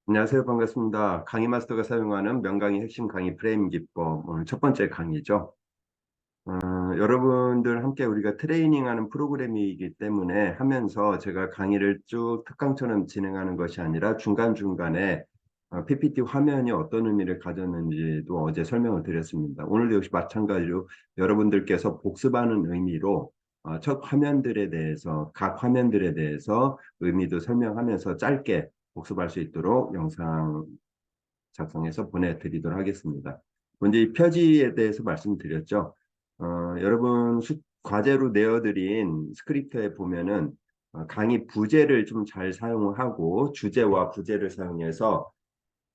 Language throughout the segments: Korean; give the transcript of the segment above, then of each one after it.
안녕하세요. 반갑습니다. 강의 마스터가 사용하는 명강의 핵심 강의 프레임 기법 오늘 첫 번째 강의죠. 여러분들 함께 우리가 트레이닝하는 프로그램이기 때문에 하면서 제가 강의를 쭉 특강처럼 진행하는 것이 아니라 중간중간에 PPT 화면이 어떤 의미를 가졌는지도 어제 설명을 드렸습니다. 오늘도 역시 마찬가지로 여러분들께서 복습하는 의미로 첫 화면들에 대해서 각 화면들에 대해서 의미도 설명하면서 짧게 복습할 수 있도록 영상 작성해서 보내드리도록 하겠습니다. 먼저 이 표지에 대해서 말씀드렸죠. 여러분 과제로 내어드린 스크립트에 보면은 강의 부제를 좀 잘 사용하고 주제와 부제를 사용해서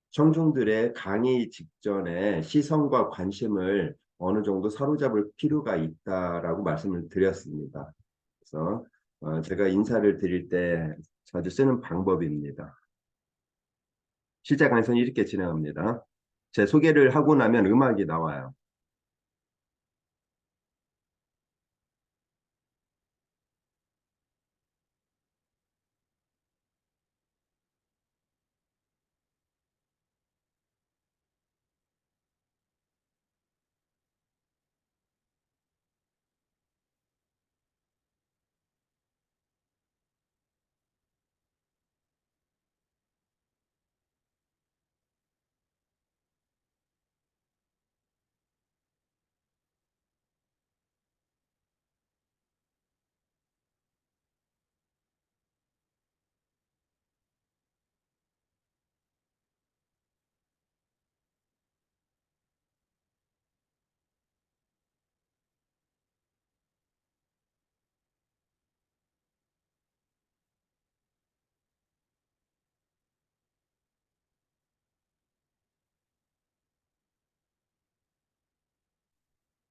청중들의 강의 직전에 시선과 관심을 어느 정도 사로잡을 필요가 있다라고 말씀을 드렸습니다. 그래서 제가 인사를 드릴 때 자주 쓰는 방법입니다. 실제 강의는 이렇게 진행합니다. 제 소개를 하고 나면 음악이 나와요.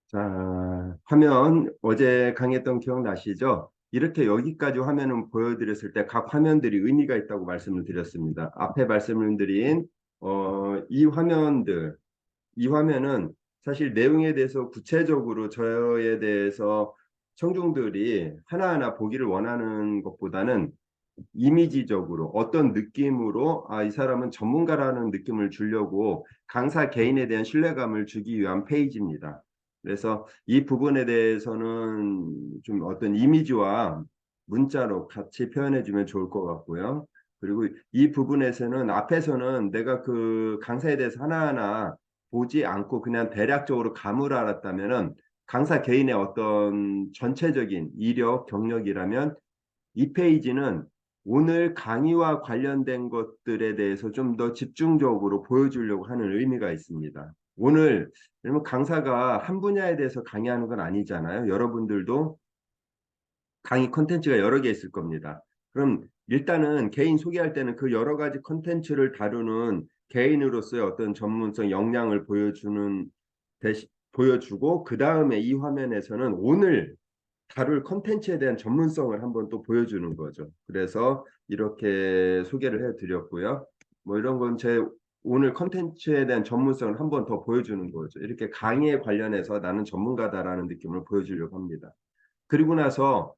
자, 화면 어제 강의했던 기억나시죠? 이렇게 여기까지 화면을 보여드렸을 때 각 화면들이 의미가 있다고 말씀을 드렸습니다. 앞에 말씀을 드린 이 화면은 사실 내용에 대해서 구체적으로 저에 대해서 청중들이 하나하나 보기를 원하는 것보다는 이미지적으로 어떤 느낌으로 이 사람은 전문가라는 느낌을 주려고 강사 개인에 대한 신뢰감을 주기 위한 페이지입니다. 그래서 이 부분에 대해서는 좀 어떤 이미지와 문자로 같이 표현해 주면 좋을 것 같고요. 그리고 이 부분에서는 앞에서는 내가 그 강사에 대해서 하나하나 보지 않고 그냥 대략적으로 감을 알았다면은 강사 개인의 어떤 전체적인 이력, 경력이라면 이 페이지는 오늘 강의와 관련된 것들에 대해서 좀 더 집중적으로 보여주려고 하는 의미가 있습니다. 오늘 왜냐면 강사가 한 분야에 대해서 강의하는 건 아니잖아요. 여러분들도 강의 콘텐츠가 여러 개 있을 겁니다. 그럼 일단은 개인 소개할 때는 그 여러 가지 콘텐츠를 다루는 개인으로서의 어떤 전문성, 역량을 보여주고 그 다음에 이 화면에서는 오늘 다룰 컨텐츠에 대한 전문성을 한번 또 보여주는 거죠. 그래서 이렇게 소개를 해드렸고요. 뭐 이런 건 제 오늘 컨텐츠에 대한 전문성을 한번 더 보여주는 거죠. 이렇게 강의에 관련해서 나는 전문가다라는 느낌을 보여주려고 합니다. 그리고 나서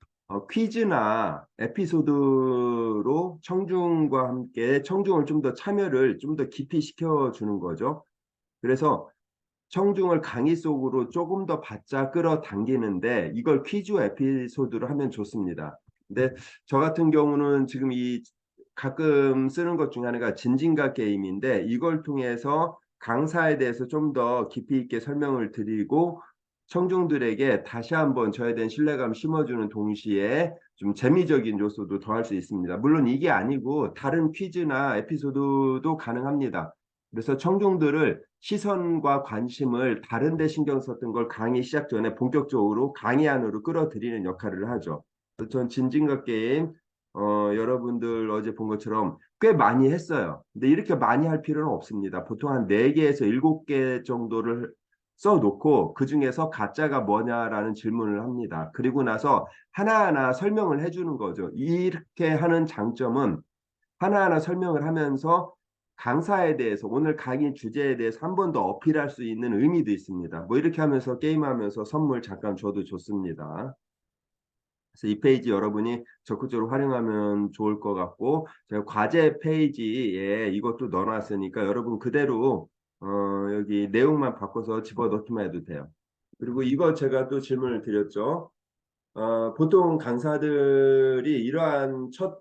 퀴즈나 에피소드로 청중과 함께 청중을 좀 더 참여를 좀 더 깊이 시켜주는 거죠. 그래서 청중을 강의 속으로 조금 더 바짝 끌어당기는데 이걸 퀴즈 에피소드로 하면 좋습니다. 근데 저 같은 경우는 지금 이 가끔 쓰는 것 중에 하나가 진진가 게임인데 이걸 통해서 강사에 대해서 좀 더 깊이 있게 설명을 드리고 청중들에게 다시 한번 저에 대한 신뢰감 심어주는 동시에 좀 재미적인 요소도 더할 수 있습니다. 물론 이게 아니고 다른 퀴즈나 에피소드도 가능합니다. 그래서 청중들을 시선과 관심을 다른 데 신경 썼던 걸 강의 시작 전에 본격적으로 강의 안으로 끌어들이는 역할을 하죠. 전 진진과 게임 여러분들 어제 본 것처럼 꽤 많이 했어요. 근데 이렇게 많이 할 필요는 없습니다. 보통 한 4개에서 7개 정도를 써놓고 그중에서 가짜가 뭐냐라는 질문을 합니다. 그리고 나서 하나하나 설명을 해주는 거죠. 이렇게 하는 장점은 하나하나 설명을 하면서 강사에 대해서 오늘 강의 주제에 대해서 한 번 더 어필할 수 있는 의미도 있습니다. 뭐 이렇게 하면서 게임하면서 선물 잠깐 줘도 좋습니다. 그래서 이 페이지 여러분이 적극적으로 활용하면 좋을 것 같고 제가 과제 페이지에 이것도 넣어놨으니까 여러분 그대로 여기 내용만 바꿔서 집어넣기만 해도 돼요. 그리고 이거 제가 또 질문을 드렸죠. 보통 강사들이 이러한 첫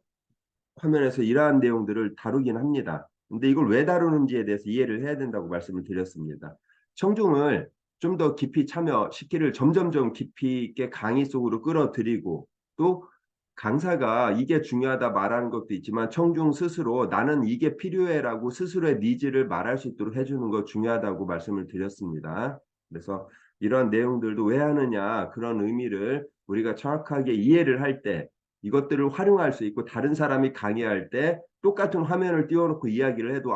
화면에서 이러한 내용들을 다루긴 합니다. 근데 이걸 왜 다루는지에 대해서 이해를 해야 된다고 말씀을 드렸습니다. 청중을 좀 더 깊이 참여시키를 점점점 깊이 있게 강의 속으로 끌어들이고 또 강사가 이게 중요하다 말하는 것도 있지만 청중 스스로 나는 이게 필요해라고 스스로의 니즈를 말할 수 있도록 해주는 거 중요하다고 말씀을 드렸습니다. 그래서 이런 내용들도 왜 하느냐 그런 의미를 우리가 정확하게 이해를 할 때 이것들을 활용할 수 있고 다른 사람이 강의할 때 똑같은 화면을 띄워놓고 이야기를 해도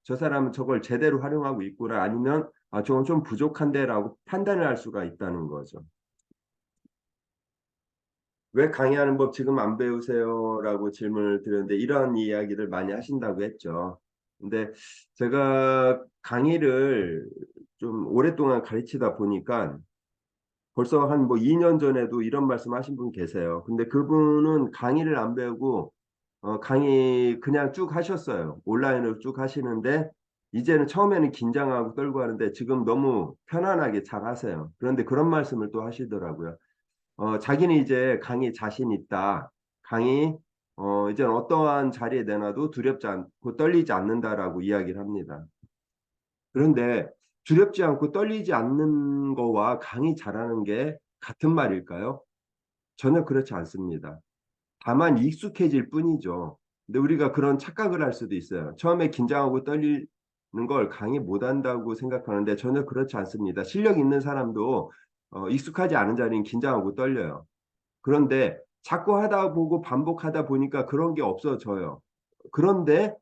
저 사람은 저걸 제대로 활용하고 있구나 아니면 저건 좀 부족한데라고 판단을 할 수가 있다는 거죠. 왜 강의하는 법 지금 안 배우세요? 라고 질문을 드렸는데 이런 이야기를 많이 하신다고 했죠. 근데 제가 강의를 좀 오랫동안 가르치다 보니까 벌써 한 뭐 2년 전에도 이런 말씀 하신 분 계세요. 근데 그분은 강의를 안 배우고 강의 그냥 쭉 하셨어요. 온라인으로 쭉 하시는데 이제는 처음에는 긴장하고 떨고 하는데 지금 너무 편안하게 잘 하세요. 그런데 그런 말씀을 또 하시더라고요. 자기는 이제 강의 자신 있다. 강의 이제는 어떠한 자리에 내놔도 두렵지 않고 떨리지 않는다라고 이야기를 합니다. 그런데 두렵지 않고 떨리지 않는 거와 강의 잘하는 게 같은 말일까요? 전혀 그렇지 않습니다. 다만 익숙해질 뿐이죠. 근데 우리가 그런 착각을 할 수도 있어요. 처음에 긴장하고 떨리는 걸 강의 못한다고 생각하는데 전혀 그렇지 않습니다. 실력 있는 사람도 익숙하지 않은 자리는 긴장하고 떨려요. 그런데 자꾸 하다 보고 반복하다 보니까 그런 게 없어져요. 그런데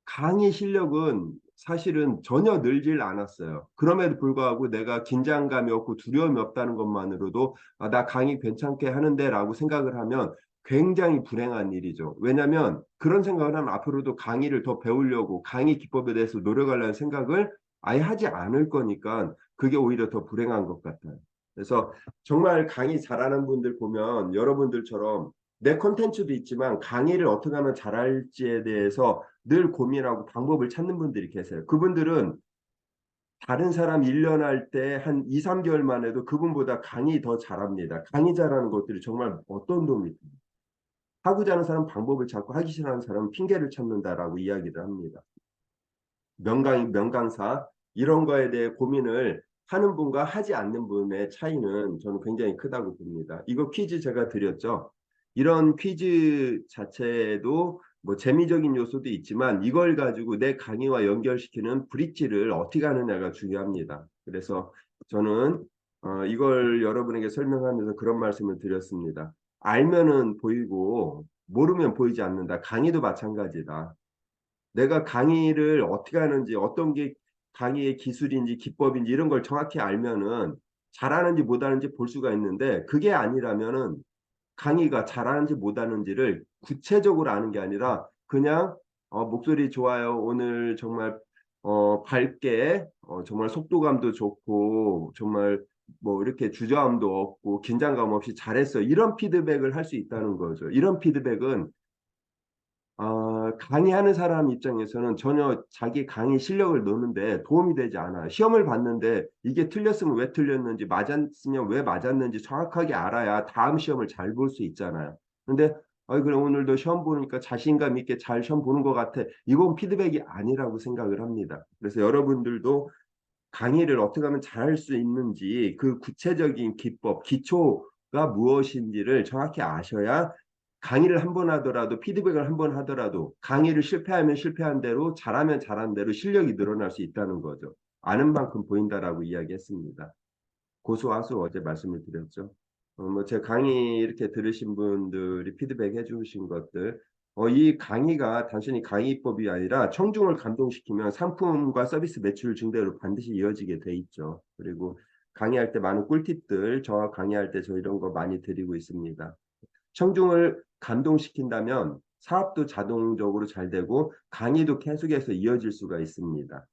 강의 실력은 사실은 전혀 늘질 않았어요. 그럼에도 불구하고 내가 긴장감이 없고 두려움이 없다는 것만으로도 나 강의 괜찮게 하는데라고 생각을 하면 굉장히 불행한 일이죠. 왜냐하면 그런 생각을 하면 앞으로도 강의를 더 배우려고 강의 기법에 대해서 노력하려는 생각을 아예 하지 않을 거니까 그게 오히려 더 불행한 것 같아요. 그래서 정말 강의 잘하는 분들 보면 여러분들처럼 내 콘텐츠도 있지만 강의를 어떻게 하면 잘할지에 대해서 늘 고민하고 방법을 찾는 분들이 계세요. 그분들은 다른 사람 1년 할 때 한 2, 3개월만 해도 그분보다 강의 더 잘합니다. 강의 잘하는 것들이 정말 어떤 도움이 됩니까? 하고자 하는 사람 방법을 찾고 하기 싫어하는 사람은 핑계를 찾는다라고 이야기를 합니다. 명강사 이런 거에 대해 고민을 하는 분과 하지 않는 분의 차이는 저는 굉장히 크다고 봅니다. 이거 퀴즈 제가 드렸죠. 이런 퀴즈 자체도 뭐 재미적인 요소도 있지만 이걸 가지고 내 강의와 연결시키는 브릿지를 어떻게 하느냐가 중요합니다. 그래서 저는 이걸 여러분에게 설명하면서 그런 말씀을 드렸습니다. 알면은 보이고 모르면 보이지 않는다. 강의도 마찬가지다. 내가 강의를 어떻게 하는지 어떤 게 강의의 기술인지 기법인지 이런 걸 정확히 알면은 잘하는지 못하는지 볼 수가 있는데 그게 아니라면은 강의가 잘하는지 못하는지를 구체적으로 아는 게 아니라 그냥 목소리 좋아요. 오늘 정말 밝게 정말 속도감도 좋고 정말 뭐 이렇게 주저함도 없고 긴장감 없이 잘했어. 이런 피드백을 할 수 있다는 거죠. 이런 피드백은 강의하는 사람 입장에서는 전혀 자기 강의 실력을 넣는데 도움이 되지 않아요. 시험을 봤는데 이게 틀렸으면 왜 틀렸는지, 맞았으면 왜 맞았는지 정확하게 알아야 다음 시험을 잘 볼 수 있잖아요. 근데, 그래, 오늘도 시험 보니까 자신감 있게 잘 시험 보는 것 같아. 이건 피드백이 아니라고 생각을 합니다. 그래서 여러분들도 강의를 어떻게 하면 잘할 수 있는지 그 구체적인 기법, 기초가 무엇인지를 정확히 아셔야 강의를 한 번 하더라도 피드백을 한 번 하더라도 강의를 실패하면 실패한 대로 잘하면 잘한 대로 실력이 늘어날 수 있다는 거죠. 아는 만큼 보인다라고 이야기했습니다. 고소하수 어제 말씀을 드렸죠. 제 강의 이렇게 들으신 분들이 피드백 해주신 것들, 이 강의가 단순히 강의법이 아니라 청중을 감동시키면 상품과 서비스 매출 증대로 반드시 이어지게 돼 있죠. 그리고 강의할 때 많은 꿀팁들, 저와 강의할 때 저 이런 거 많이 드리고 있습니다. 청중을 감동시킨다면 사업도 자동적으로 잘 되고 강의도 계속해서 이어질 수가 있습니다.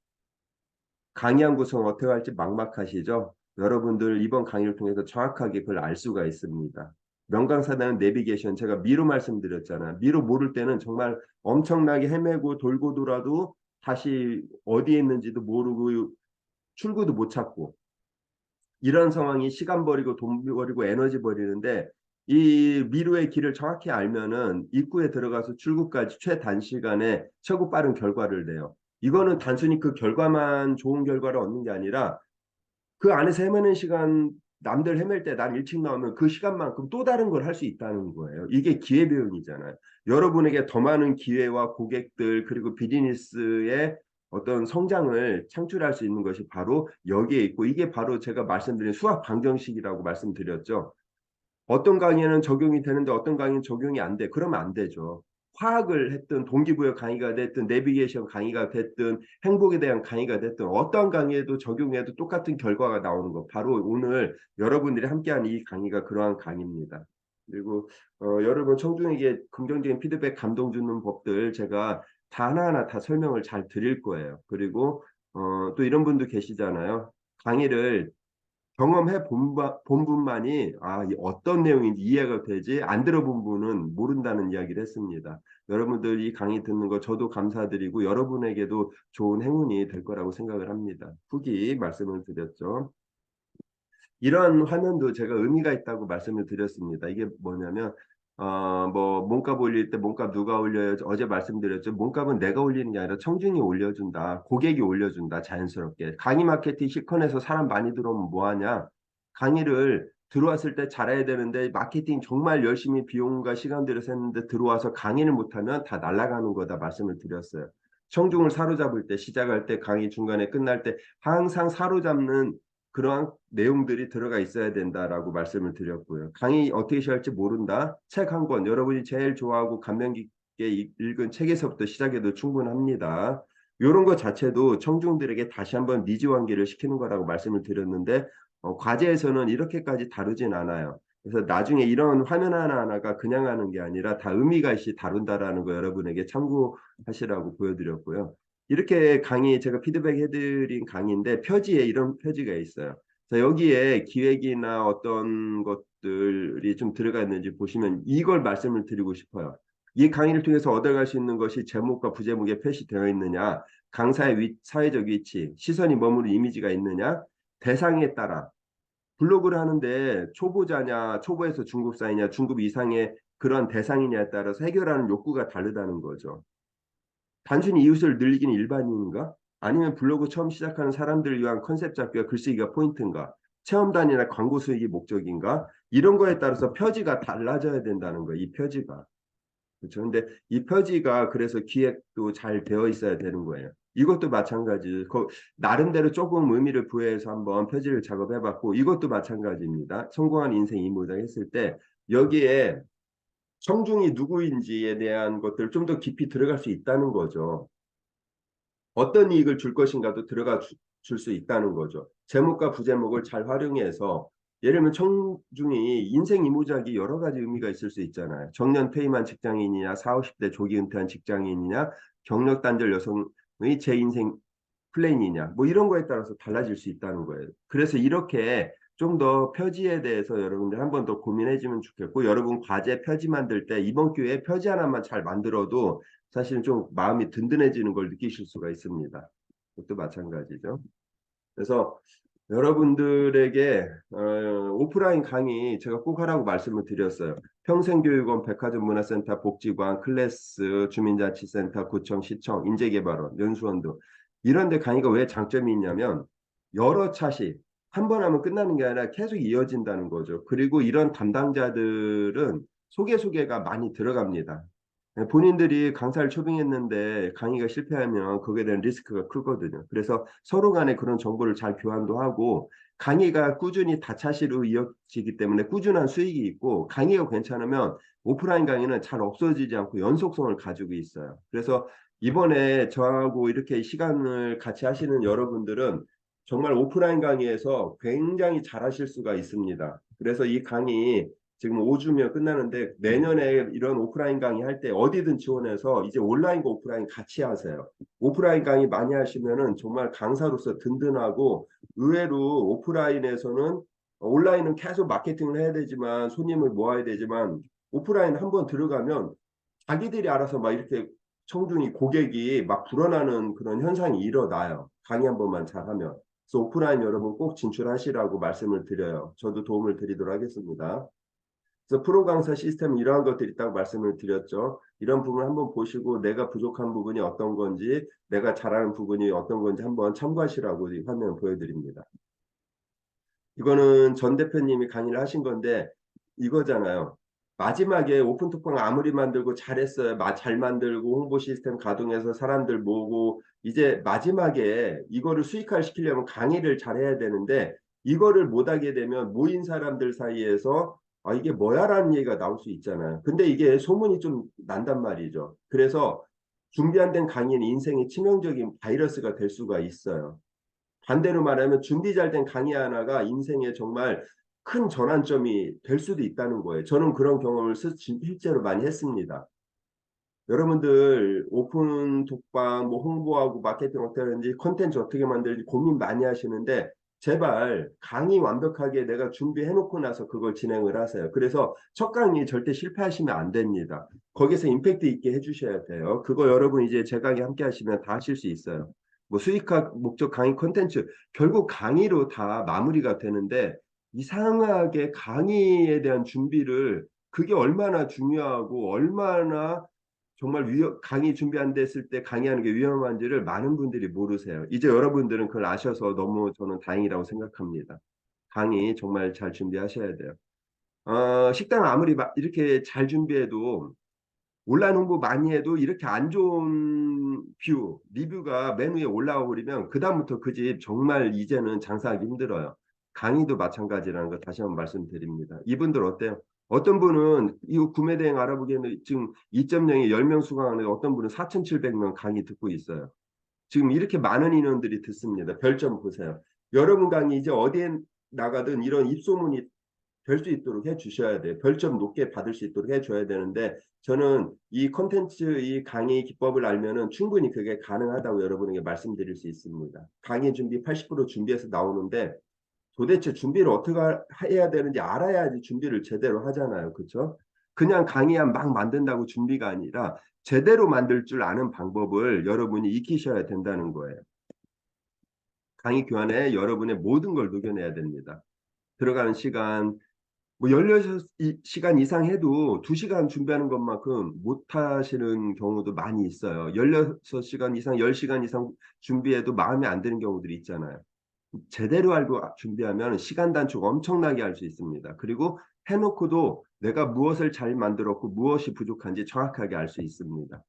강의한 구성 어떻게 할지 막막하시죠? 여러분들 이번 강의를 통해서 정확하게 그걸 알 수가 있습니다. 명강사다는 내비게이션 제가 미로 말씀드렸잖아요. 미로 모를 때는 정말 엄청나게 헤매고 돌고 돌아도 다시 어디에 있는지도 모르고 출구도 못 찾고 이런 상황이 시간 버리고 돈 버리고 에너지 버리는데 이 미로의 길을 정확히 알면은 입구에 들어가서 출구까지 최단시간에 최고 빠른 결과를 내요. 이거는 단순히 그 결과만 좋은 결과를 얻는 게 아니라 그 안에서 헤매는 시간 남들 헤맬 때 난 일찍 나오면 그 시간만큼 또 다른 걸 할 수 있다는 거예요. 이게 기회배움이잖아요. 여러분에게 더 많은 기회와 고객들 그리고 비즈니스의 어떤 성장을 창출할 수 있는 것이 바로 여기에 있고 이게 바로 제가 말씀드린 수학 방정식이라고 말씀드렸죠. 어떤 강의는 적용이 되는데 어떤 강의는 적용이 안 돼. 그러면 안 되죠. 화학을 했든 동기부여 강의가 됐든 내비게이션 강의가 됐든 행복에 대한 강의가 됐든 어떤 강의에도 적용해도 똑같은 결과가 나오는 거. 바로 오늘 여러분들이 함께하는 이 강의가 그러한 강의입니다. 그리고 여러분 청중에게 긍정적인 피드백 감동 주는 법들 제가 다 하나하나 다 설명을 잘 드릴 거예요. 그리고 또 이런 분도 계시잖아요. 강의를 경험해 본 분만이 어떤 내용인지 이해가 되지 안 들어본 분은 모른다는 이야기를 했습니다. 여러분들 이 강의 듣는 거 저도 감사드리고 여러분에게도 좋은 행운이 될 거라고 생각을 합니다. 후기 말씀을 드렸죠. 이런 화면도 제가 의미가 있다고 말씀을 드렸습니다. 이게 뭐냐면 뭐 몸값 올릴 때 몸값 누가 올려요? 어제 말씀드렸죠. 몸값은 내가 올리는 게 아니라 청중이 올려준다. 고객이 올려준다. 자연스럽게. 강의 마케팅 실컷해서 사람 많이 들어오면 뭐하냐? 강의를 들어왔을 때 잘해야 되는데 마케팅 정말 열심히 비용과 시간 들여서 했는데 들어와서 강의를 못하면 다 날아가는 거다 말씀을 드렸어요. 청중을 사로잡을 때 시작할 때 강의 중간에 끝날 때 항상 사로잡는 그러한 내용들이 들어가 있어야 된다라고 말씀을 드렸고요. 강의 어떻게 시작할지 모른다. 책 한 권, 여러분이 제일 좋아하고 감명 깊게 읽은 책에서부터 시작해도 충분합니다. 이런 것 자체도 청중들에게 다시 한번 니즈 환기를 시키는 거라고 말씀을 드렸는데 과제에서는 이렇게까지 다루진 않아요. 그래서 나중에 이런 화면 하나하나가 그냥 하는 게 아니라 다 의미가 있이 다룬다라는 거 여러분에게 참고하시라고 보여드렸고요. 이렇게 강의 제가 피드백 해드린 강의인데 표지에 이런 표지가 있어요. 자, 여기에 기획이나 어떤 것들이 좀 들어가 있는지 보시면 이걸 말씀을 드리고 싶어요. 이 강의를 통해서 얻어갈 수 있는 것이 제목과 부제목에 표시되어 있느냐, 강사의 사회적 위치, 시선이 머무는 이미지가 있느냐, 대상에 따라 블로그를 하는데 초보자냐, 초보에서 중급사이냐, 중급 이상의 그런 대상이냐에 따라서 해결하는 욕구가 다르다는 거죠. 단순히 이웃을 늘리기는 일반인인가? 아니면 블로그 처음 시작하는 사람들을 위한 컨셉 잡기와 글쓰기가 포인트인가? 체험단이나 광고 수익이 목적인가? 이런 거에 따라서 표지가 달라져야 된다는 거예요. 이 표지가. 그렇죠. 근데 이 표지가 그래서 기획도 잘 되어 있어야 되는 거예요. 이것도 마찬가지. 나름대로 조금 의미를 부여해서 한번 표지를 작업해봤고 이것도 마찬가지입니다. 성공한 인생 이모작 했을 때 여기에 청중이 누구인지에 대한 것들 좀 더 깊이 들어갈 수 있다는 거죠. 어떤 이익을 줄 것인가도 들어가 줄 수 있다는 거죠. 제목과 부제목을 잘 활용해서 예를 들면 청중이 인생 이모작이 여러 가지 의미가 있을 수 있잖아요. 정년 퇴임한 직장인이냐, 40, 50대 조기 은퇴한 직장인이냐, 경력 단절 여성의 제 인생 플랜이냐, 뭐 이런 거에 따라서 달라질 수 있다는 거예요. 그래서 이렇게 좀 더 표지에 대해서 여러분들 한 번 더 고민해주면 좋겠고, 여러분 과제 표지 만들 때 이번 기회에 표지 하나만 잘 만들어도 사실은 좀 마음이 든든해지는 걸 느끼실 수가 있습니다. 그것도 마찬가지죠. 그래서 여러분들에게 오프라인 강의 제가 꼭 하라고 말씀을 드렸어요. 평생교육원, 백화점문화센터, 복지관, 클래스, 주민자치센터, 구청, 시청, 인재개발원, 연수원 등 이런 데 강의가 왜 장점이 있냐면 여러 차시 한 번 하면 끝나는 게 아니라 계속 이어진다는 거죠. 그리고 이런 담당자들은 소개가 많이 들어갑니다. 본인들이 강사를 초빙했는데 강의가 실패하면 거기에 대한 리스크가 크거든요. 그래서 서로 간에 그런 정보를 잘 교환도 하고 강의가 꾸준히 다차시로 이어지기 때문에 꾸준한 수익이 있고 강의가 괜찮으면 오프라인 강의는 잘 없어지지 않고 연속성을 가지고 있어요. 그래서 이번에 저하고 이렇게 시간을 같이 하시는 여러분들은 정말 오프라인 강의에서 굉장히 잘하실 수가 있습니다. 그래서 이 강의 지금 5주면 끝나는데 내년에 이런 오프라인 강의 할 때 어디든 지원해서 이제 온라인과 오프라인 같이 하세요. 오프라인 강의 많이 하시면은 정말 강사로서 든든하고 의외로 오프라인에서는 온라인은 계속 마케팅을 해야 되지만 손님을 모아야 되지만 오프라인 한번 들어가면 자기들이 알아서 막 이렇게 청중이 고객이 막 불어나는 그런 현상이 일어나요. 강의 한 번만 잘하면. 그래서 오프라인 여러분 꼭 진출하시라고 말씀을 드려요. 저도 도움을 드리도록 하겠습니다. 그래서 프로 강사 시스템 이러한 것들이 있다고 말씀을 드렸죠. 이런 부분 한번 보시고 내가 부족한 부분이 어떤 건지 내가 잘하는 부분이 어떤 건지 한번 참고하시라고 이 화면 보여드립니다. 이거는 전 대표님이 강의를 하신 건데 이거잖아요. 마지막에 오픈톡방 아무리 만들고 잘했어요. 잘 만들고 홍보 시스템 가동해서 사람들 모으고 이제 마지막에 이거를 수익화 시키려면 강의를 잘해야 되는데 이거를 못하게 되면 모인 사람들 사이에서 아 이게 뭐야라는 얘기가 나올 수 있잖아요. 근데 이게 소문이 좀 난단 말이죠. 그래서 준비 안 된 강의는 인생의 치명적인 바이러스가 될 수가 있어요. 반대로 말하면 준비 잘 된 강의 하나가 인생에 정말 큰 전환점이 될 수도 있다는 거예요. 저는 그런 경험을 실제로 많이 했습니다. 여러분들 오픈 독방 뭐 홍보하고 마케팅 어떻게 하는지 콘텐츠 어떻게 만들지 고민 많이 하시는데 제발 강의 완벽하게 내가 준비해 놓고 나서 그걸 진행을 하세요. 그래서 첫 강의 절대 실패하시면 안 됩니다. 거기서 임팩트 있게 해주셔야 돼요. 그거 여러분 이제 제 강의 함께 하시면 다 하실 수 있어요. 뭐 수익화 목적 강의 콘텐츠 결국 강의로 다 마무리가 되는데 이상하게 강의에 대한 준비를 그게 얼마나 중요하고 얼마나 정말 강의 준비 안 됐을 때 강의하는 게 위험한지를 많은 분들이 모르세요. 이제 여러분들은 그걸 아셔서 너무 저는 다행이라고 생각합니다. 강의 정말 잘 준비하셔야 돼요. 식당 아무리 이렇게 잘 준비해도 온라인 홍보 많이 해도 이렇게 안 좋은 리뷰가 맨 위에 올라와 버리면 그다음부터 그 집 정말 이제는 장사하기 힘들어요. 강의도 마찬가지라는 거 다시 한번 말씀드립니다. 이분들 어때요? 어떤 분은 이 구매 대행 알아보기에는 지금 2.0에 10명 수강하는데 어떤 분은 4,700명 강의 듣고 있어요. 지금 이렇게 많은 인원들이 듣습니다. 별점 보세요. 여러분 강의 이제 어디에 나가든 이런 입소문이 될 수 있도록 해 주셔야 돼요. 별점 높게 받을 수 있도록 해 줘야 되는데 저는 이 콘텐츠 이 강의 기법을 알면은 충분히 그게 가능하다고 여러분에게 말씀드릴 수 있습니다. 강의 준비 80% 준비해서 나오는데 도대체 준비를 어떻게 해야 되는지 알아야지 준비를 제대로 하잖아요. 그렇죠? 그냥 강의안 막 만든다고 준비가 아니라 제대로 만들 줄 아는 방법을 여러분이 익히셔야 된다는 거예요. 강의 교환에 여러분의 모든 걸 녹여내야 됩니다. 들어가는 시간, 뭐 16시간 이상 해도 2시간 준비하는 것만큼 못 하시는 경우도 많이 있어요. 16시간 이상, 10시간 이상 준비해도 마음에 안 드는 경우들이 있잖아요. 제대로 알고 준비하면 시간 단축 엄청나게 할 수 있습니다. 그리고 해놓고도 내가 무엇을 잘 만들었고 무엇이 부족한지 정확하게 알 수 있습니다.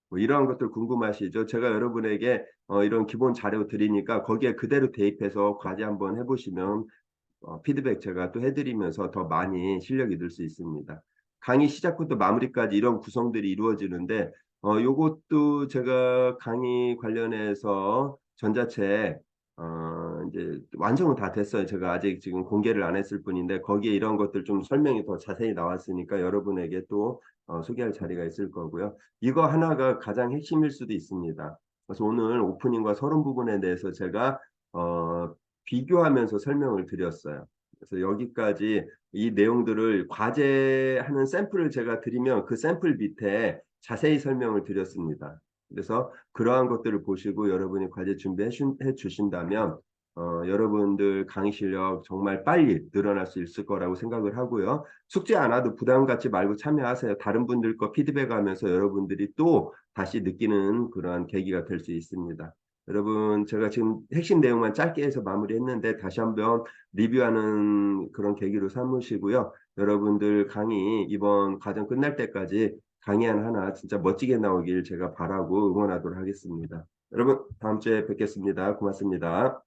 뭐 이러한 것들 궁금하시죠? 제가 여러분에게 이런 기본 자료 드리니까 거기에 그대로 대입해서 과제 한번 해보시면 피드백 제가 또 해드리면서 더 많이 실력이 늘 수 있습니다. 강의 시작부터 마무리까지 이런 구성들이 이루어지는데 요것도 제가 강의 관련해서 전자책 이제 완성은 다 됐어요. 제가 아직 지금 공개를 안 했을 뿐인데 거기에 이런 것들 좀 설명이 더 자세히 나왔으니까 여러분에게 또 소개할 자리가 있을 거고요. 이거 하나가 가장 핵심일 수도 있습니다. 그래서 오늘 오프닝과 서론 부분에 대해서 제가 비교하면서 설명을 드렸어요. 그래서 여기까지 이 내용들을 과제하는 샘플을 제가 드리면 그 샘플 밑에 자세히 설명을 드렸습니다. 그래서 그러한 것들을 보시고 여러분이 과제 준비해 주신다면 여러분들 강의 실력 정말 빨리 늘어날 수 있을 거라고 생각을 하고요. 숙제 안 와도 부담 갖지 말고 참여하세요. 다른 분들 거 피드백하면서 여러분들이 또 다시 느끼는 그러한 계기가 될 수 있습니다. 여러분 제가 지금 핵심 내용만 짧게 해서 마무리했는데 다시 한번 리뷰하는 그런 계기로 삼으시고요. 여러분들 강의 이번 과정 끝날 때까지 강의 하나 진짜 멋지게 나오길 제가 바라고 응원하도록 하겠습니다. 여러분 다음 주에 뵙겠습니다. 고맙습니다.